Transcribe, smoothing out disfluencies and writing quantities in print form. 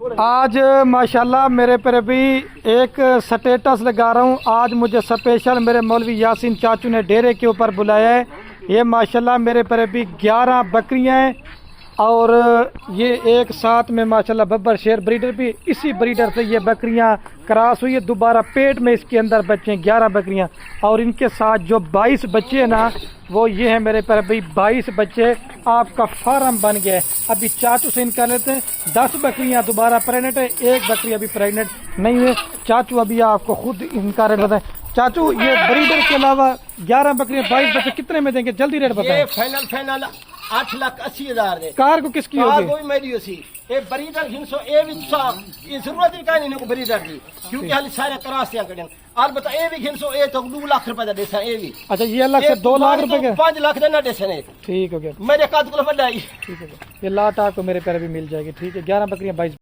आज माशाल्लाह मेरे पर भी एक स्टेटस लगा रहा हूँ। आज मुझे स्पेशल मेरे मौलवी यासीन चाचू ने डेरे के ऊपर बुलाया है। ये माशाल्लाह मेरे पर भी 11 बकरियाँ हैं और ये एक साथ में माशाल्लाह बब्बर शेर ब्रीडर भी, इसी ब्रीडर से ये बकरियां क्रॉस हुई है। दोबारा पेट में इसके अंदर बच्चे हैं 11 बकरियां और इनके साथ जो 22 बच्चे हैं ना, वो ये है मेरे पर भाई 22 बच्चे। आपका फार्म बन गया है। अभी चाचू से इनका लेते हैं। 10 बकरियां दोबारा प्रेग्नेंट है, एक बकरी अभी प्रेग्नेंट नहीं है। चाचू अभी आपको खुद इनका रेट बताएं। चाचू ये ब्रीडर के अलावा 11 बकरियां 22 बच्चे कितने में देंगे, जल्दी रेट बताएं। फाइनल 8,80,000 दे। कार को किसकी होगी? कोई मेरी होसी ए बरीदर हिंसो ए विसा ये जरूरत ही कानी को बरीदर दी, क्योंकि हाल सारे करासियां कड़न अलबत्ता ए भी हिंसो ए तो 2 लाख रुपए दा देसा ए भी। अच्छा ये अलग से 2 लाख रुपए के 5 लाख देना देसे ने। ठीक हो गया, मेरे काद को बड़ा ही ठीक है। ये लाट आपको मेरे पैर भी मिल जाएगी। ठीक है, 11 बकरियां 22